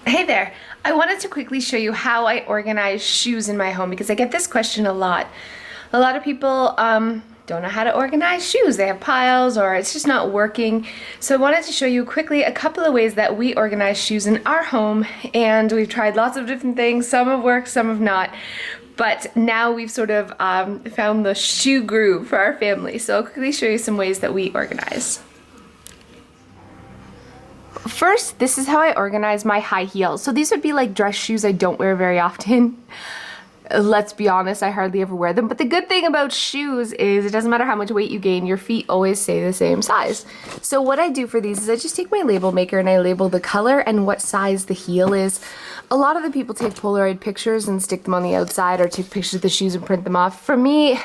Hey there. I wanted to quickly show you how I organize shoes in my home because I get this question a lot. A lot of people don't know how to organize shoes. They have piles or it's just not working. So I wanted to show you quickly a couple of ways that we organize shoes in our home, and we've tried lots of different things. Some have worked, some have not. But now we've sort of found the shoe groove for our family. So I'll quickly show you some ways that we organize. First, this is how I organize my high heels. So these would be like dress shoes I don't wear very often. Let's be honest, I hardly ever wear them. But the good thing about shoes is it doesn't matter how much weight you gain, your feet always stay the same size. So what I do for these is I just take my label maker and I label the color and what size the heel is. A lot of the people take Polaroid pictures and stick them on the outside or take pictures of the shoes and print them off. For me,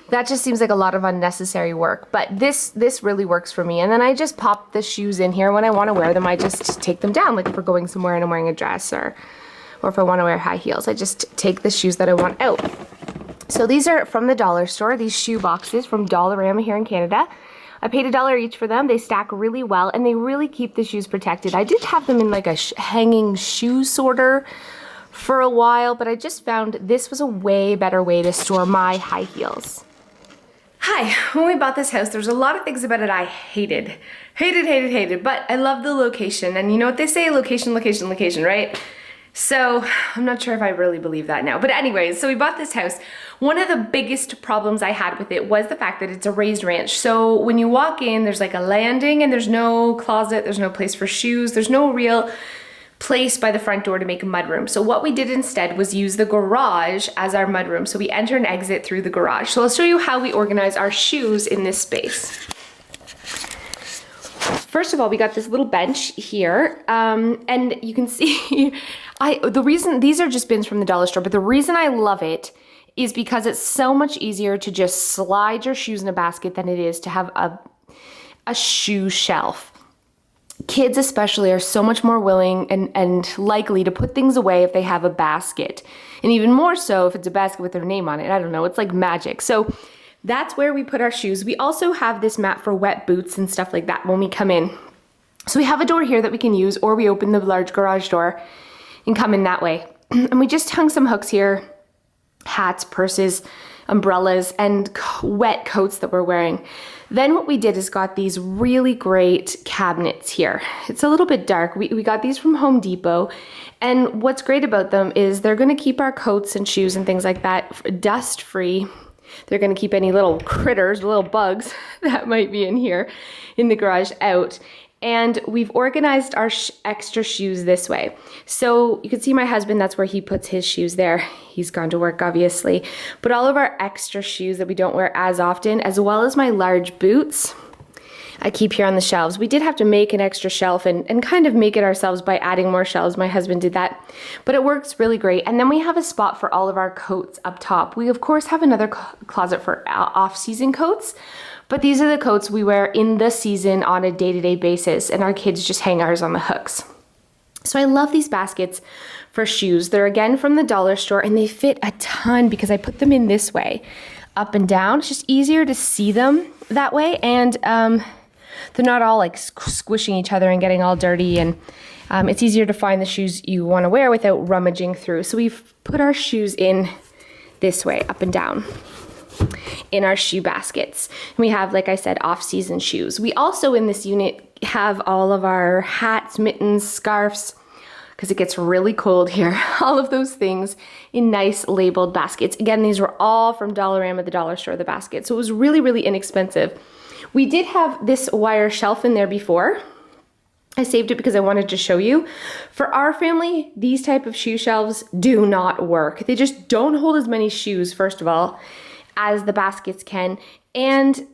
that just seems like a lot of unnecessary work, but this really works for me. And then I just pop the shoes in here. When I want to wear them, I just take them down, like if we're going somewhere and I'm wearing a dress, or if I want to wear high heels, I just take the shoes that I want out. So these are from the dollar store, these shoe boxes from Dollarama here in Canada. I paid $1 each for them. They stack really well and they really keep the shoes protected. I did have them in like a hanging shoe sorter for a while, but I just found this was a way better way to store my high heels. Hi, when we bought this house, there's a lot of things about it I hated. Hated, but I love the location. And you know what they say, location, right? So I'm not sure if I really believe that now. But anyways, so we bought this house. One of the biggest problems I had with it was the fact that it's a raised ranch. So when you walk in, there's like a landing and there's no closet, there's no place for shoes, there's no real place by the front door to make a mudroom. So what we did instead was use the garage as our mudroom. So we enter and exit through the garage. So I'll show you how we organize our shoes in this space. First of all, we got this little bench here, and you can see, the reason, these are just bins from the dollar store, but the reason I love it is because it's so much easier to just slide your shoes in a basket than it is to have a shoe shelf. Kids especially are so much more willing and likely to put things away if they have a basket. And even more so if it's a basket with their name on it. I don't know, it's like magic. So that's where we put our shoes. We also have this mat for wet boots and stuff like that when we come in. So we have a door here that we can use, or we open the large garage door and come in that way. And we just hung some hooks here, hats, purses, umbrellas, and wet coats that we're wearing. Then what we did is got these really great cabinets here. It's a little bit dark. We got these from Home Depot. And what's great about them is they're gonna keep our coats and shoes and things like that dust free. They're gonna keep any little critters, little bugs that might be in here in the garage out. And we've organized our extra shoes this way. So you can see my husband, that's where he puts his shoes there. He's gone to work, obviously. But all of our extra shoes that we don't wear as often, as well as my large boots, I keep here on the shelves. We did have to make an extra shelf and kind of make it ourselves by adding more shelves. My husband did that, but it works really great. And then we have a spot for all of our coats up top. We of course have another closet for off-season coats, but these are the coats we wear in the season on a day-to-day basis, and our kids just hang ours on the hooks. So I love these baskets for shoes. They're again from the dollar store and they fit a ton because I put them in this way, up and down. It's just easier to see them that way, and they're not all like squishing each other and getting all dirty, and it's easier to find the shoes you want to wear without rummaging through. So we've put our shoes in this way, up and down, in our shoe baskets. And we have, like I said, off-season shoes. We also in this unit have all of our hats, mittens, scarves, because it gets really cold here. All of those things in nice labeled baskets. Again, these were all from Dollarama, the dollar store, the basket. So it was really, really inexpensive. We did have this wire shelf in there before. I saved it because I wanted to show you. For our family, these type of shoe shelves do not work. They just don't hold as many shoes, first of all, as the baskets can. And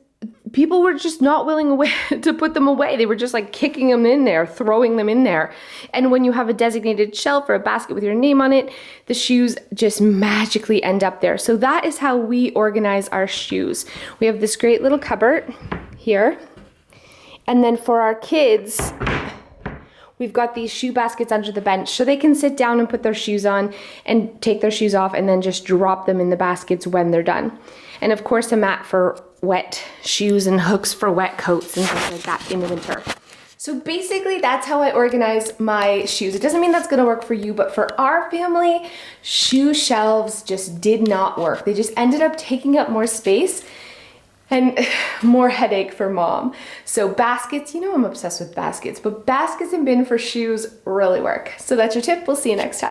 people were just not willing to put them away. They were just like kicking them in there, throwing them in there. And when you have a designated shelf or a basket with your name on it, the shoes just magically end up there. So that is how we organize our shoes. We have this great little cupboard here. And then for our kids, we've got these shoe baskets under the bench so they can sit down and put their shoes on and take their shoes off and then just drop them in the baskets when they're done. And of course a mat for wet shoes and hooks for wet coats and things like that in the winter. So basically that's how I organize my shoes. It doesn't mean that's gonna work for you, but for our family, shoe shelves just did not work. They just ended up taking up more space and more headache for mom. So baskets, you know I'm obsessed with baskets, but baskets and bin for shoes really work. So that's your tip. We'll see you next time.